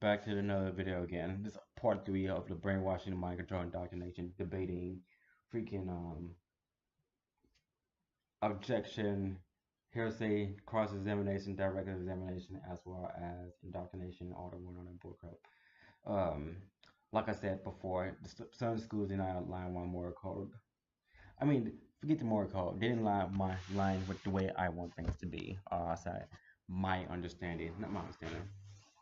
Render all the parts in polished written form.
back to another video again. This is part three of the brainwashing, mind control, indoctrination, debating, freaking objection, hearsay, cross examination, direct examination, as well as indoctrination, all the one on the bullcrap. Um, like I said before, some schools did not align one moral code. I mean, forget the moral code. They didn't line with the way I want things to be. I said my understanding, not my understanding.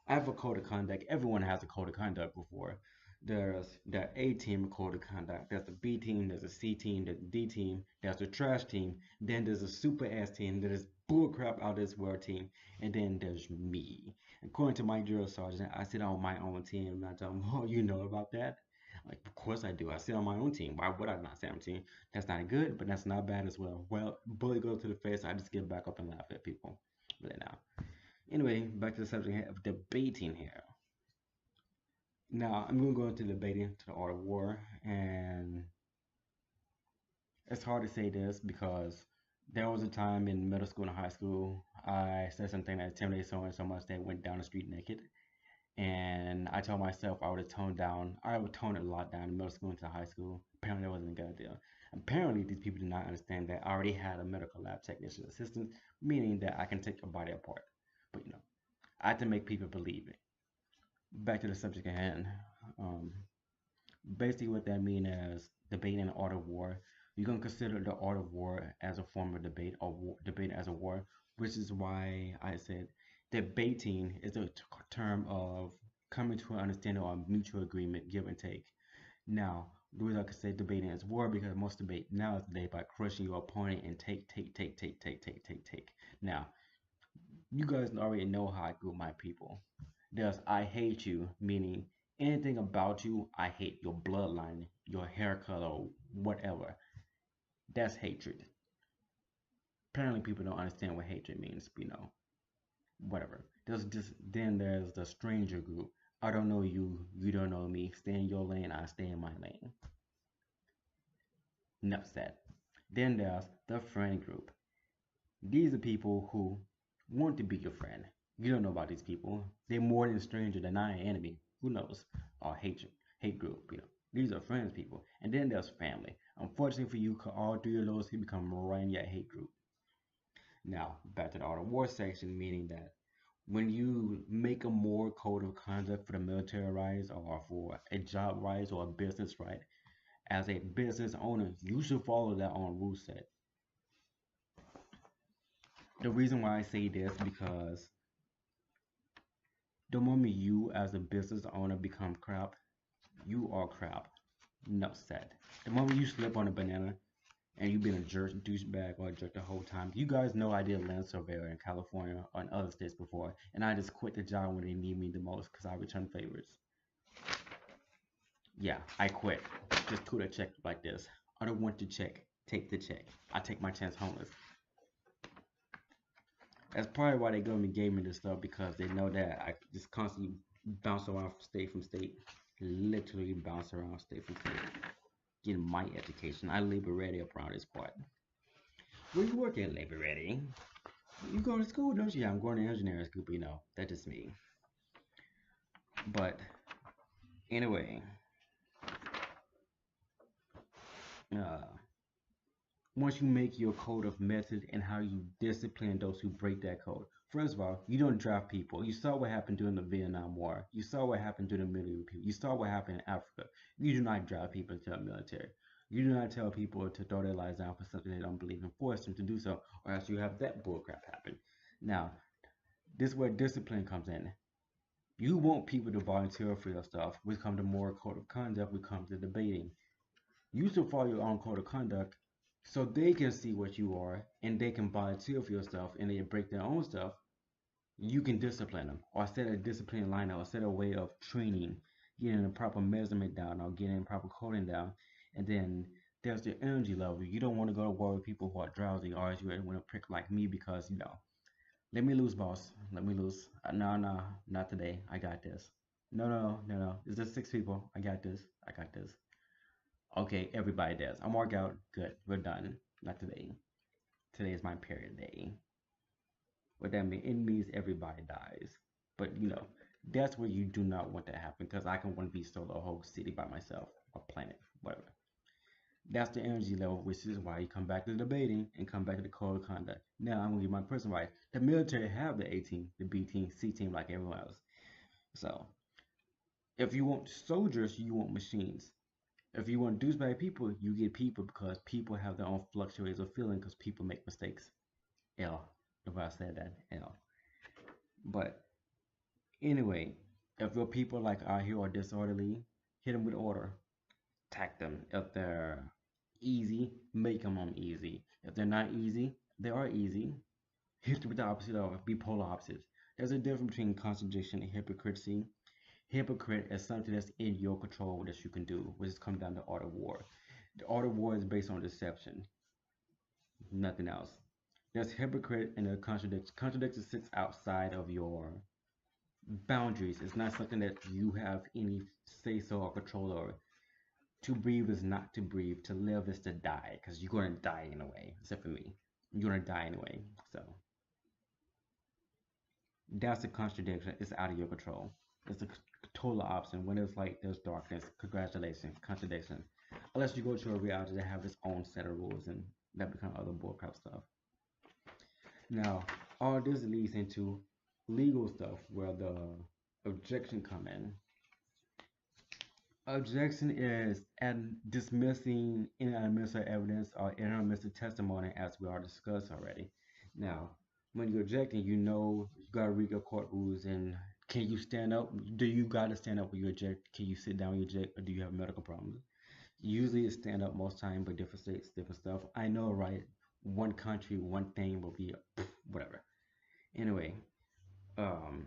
I have a code of conduct. Everyone has a code of conduct before. There's the A team code of conduct. There's the B team. There's the C team. There's the D team. There's the trash team. Then there's a super ass team. There's bullcrap out of this world team. And then there's me. According to my drill sergeant, I sit on my own team. And I tell him, oh, you know about that? Like, of course I do. I sit on my own team. Why would I not sit on a team? That's not good, but that's not bad as well. Well, bully goes to the face. I just get back up and laugh at people. Really now. Anyway, back to the subject of debating here. Now, I'm going to go into debating to the art of war, and it's hard to say this because there was a time in middle school and high school I said something that intimidated someone so much they went down the street naked, and I told myself I would tone it a lot down in middle school into high school. Apparently, that wasn't a good idea. Apparently, these people did not understand that I already had a medical lab technician assistant, meaning that I can take a body apart. But I had to make people believe it. Back to the subject at hand. Um, Basically, what that means is debating an art of war. You're gonna consider the art of war as a form of debate, or debate as a war, which is why I said debating is a term of coming to an understanding or a mutual agreement, give and take. Now, the reason I could say debating is war because most debate now is today by crushing your opponent and take. Now, you guys already know how I group my people. There's I hate you, meaning anything about you, I hate your bloodline, your hair color, whatever. That's hatred. Apparently, people don't understand what hatred means, whatever. There's the stranger group. I don't know you, you don't know me. Stay in your lane, I stay in my lane. Enough said. Then there's the friend group. These are people who want to be your friend. You don't know about these people. They're more than a stranger than I am enemy. Who knows? Or hate group. These are friends, people. And then there's family. Unfortunately for you, all three of those can become right in your hate group. Now, back to the art of war section, meaning that when you make a moral code of conduct for the military rights or for a job rights or a business right, as a business owner, you should follow that on rule set. The reason why I say this because the moment you as a business owner become crap, you are crap. No said. The moment you slip on a banana and you've been a jerk, douchebag, or a jerk the whole time. You guys know I did a land surveyor in California or in other states before, and I just quit the job when they need me the most because I return favors. Yeah, I quit. Just put a check like this. I don't want to check. Take the check. I take my chance homeless. That's probably why they gave me this stuff because they know that I just constantly bounce around from state, literally bounce around state from state, getting my education. I labor ready up around this part. Where you working, labor ready? You go to school, don't you? Yeah, I'm going to engineering school, but that's just me. But anyway, uh, once you make your code of method and how you discipline those who break that code. First of all, you don't draft people. You saw what happened during the Vietnam War. You saw what happened during the Middle East. You saw what happened in Africa. You do not draft people into the military. You do not tell people to throw their lives down for something they don't believe in. Force them to do so, or else you have that bullcrap happen. Now, this is where discipline comes in. You want people to volunteer for your stuff. We come to moral code of conduct. We come to debating. You should follow your own code of conduct so they can see what you are and they can volunteer for your stuff and they break their own stuff. You can discipline them or set a discipline line or set a way of training, getting a proper measurement down or getting proper coding down. And then there's the energy level. You don't want to go to war with people who are drowsy or you want to prick like me because, let me lose, boss. Let me lose. No, not today. I got this. No. It's just six people. I got this. I got this. Okay, everybody does. I'm work out. Good. We're done. Not today. Today is my period day. What that means? It means everybody dies. But That's where you do not want that to happen because I can want to be solo a whole city by myself or planet, whatever. That's the energy level, which is why you come back to the debating and come back to the code of conduct. Now I'm gonna give my personal right. The military have the A team, the B team, C team like everyone else. So if you want soldiers, you want machines. If you want douchebag people, you get people because people have their own fluctuations of feeling because people make mistakes. L. If I said that, L. But anyway, if your people like out here are disorderly, hit them with order. Attack them. If they're easy, make them uneasy. If they're not easy, they are easy. Hit them with the opposite of bipolar opposites. There's a difference between contradiction and hypocrisy. Hypocrite is something that's in your control that you can do, which is come down to art of war. The art of war is based on deception, nothing else. There's hypocrite and a contradiction. Contradiction sits outside of your boundaries. It's not something that you have any say so or control over. To breathe is not to breathe. To live is to die, because you're gonna die anyway. Except for me, you're gonna die anyway. So that's a contradiction. It's out of your control. It's a total opposite. When it's like there's darkness, congratulations, contradiction. Unless you go to a reality that have its own set of rules and that become other bullcrap stuff. Now, all this leads into legal stuff where the objection come in. Objection is and dismissing inadmissible evidence or inadmissible testimony, as we already discussed already. Now, when you're objecting, you gotta read your court rules and can you stand up? Do you gotta stand up when you object? Can you sit down when you object, or do you have medical problems? Usually it's stand up most time, but different states, different stuff. I know, right? One country, one thing will be whatever. Anyway, um,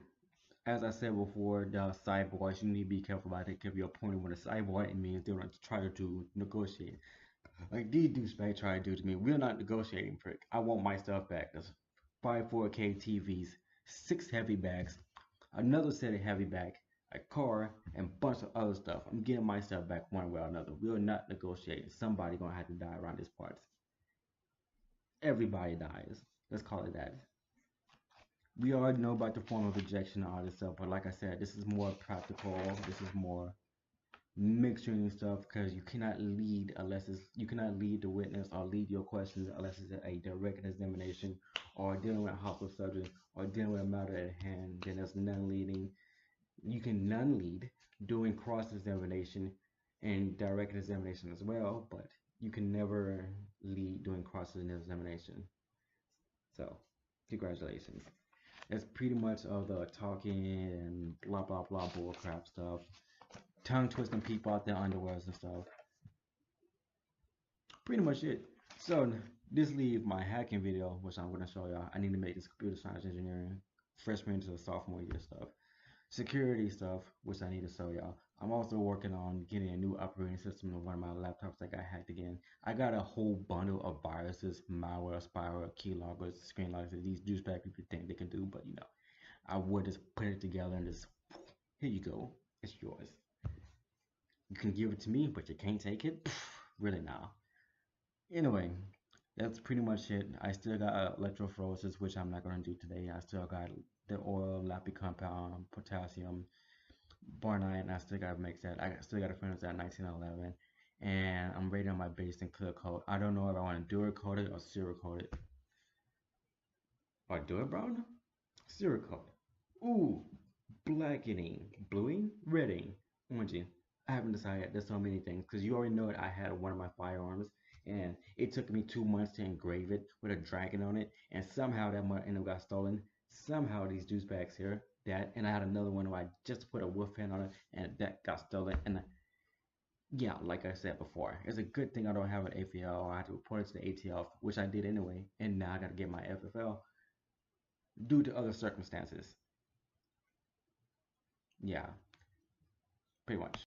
as I said before, the cyborgs, you need to be careful about it. If you're pointing with a cyborg, it means they're going to try to negotiate. Like these douchebags try to do to me. We're not negotiating, prick. I want my stuff back. There's 4K TVs, 6 heavy bags, another set of heavy bag, a car, and a bunch of other stuff. I'm getting my stuff back one way or another. We're not negotiating. Somebody gonna have to die around these parts. Everybody dies. Let's call it that. We already know about the form of ejection and all this stuff, but like I said, this is more practical. This is more mixturing and stuff because you cannot lead the witness or lead your questions unless it's a direct examination or dealing with a hostile subject or dealing with a matter at hand. Then there's none leading. You can none lead doing cross examination and direct examination as well, but you can never lead doing cross examination. So, congratulations. That's pretty much all the talking and blah blah blah bull crap stuff. Tongue twisting people out their underwears and stuff. Pretty much it. So this leaves my hacking video, which I'm gonna show y'all. I need to make this computer science engineering freshman to sophomore year stuff. Security stuff, which I need to show y'all. I'm also working on getting a new operating system on one of my laptops that got hacked again. I got a whole bundle of viruses, malware, spyware, keyloggers, screen loggers. These douchebag people think they can do, but I would just put it together and just here you go, it's yours. You can give it to me, but you can't take it. Really now. Anyway, that's pretty much it. I still got electrophoresis, which I'm not gonna do today. I still got the oil, lactic compound, potassium, Barnite, and I still gotta make that. I still gotta finish that 1911, and I'm ready on my base and clear coat. I don't know if I want to dual coat it or zero coat it. Or do it brown? Zero coat. Ooh, blackening, bluing, redding, oranging. I haven't decided. There's so many things because you already know that I had one of my firearms, and it took me 2 months to engrave it with a dragon on it, and somehow that one ended up got stolen. Somehow these douchebags here, that, and I had another one where I just put a wolf pen on it, and that got stolen. And yeah, like I said before, it's a good thing I don't have an AFL. I had to report it to the ATF, which I did anyway, and now I got to get my FFL due to other circumstances. Yeah, pretty much.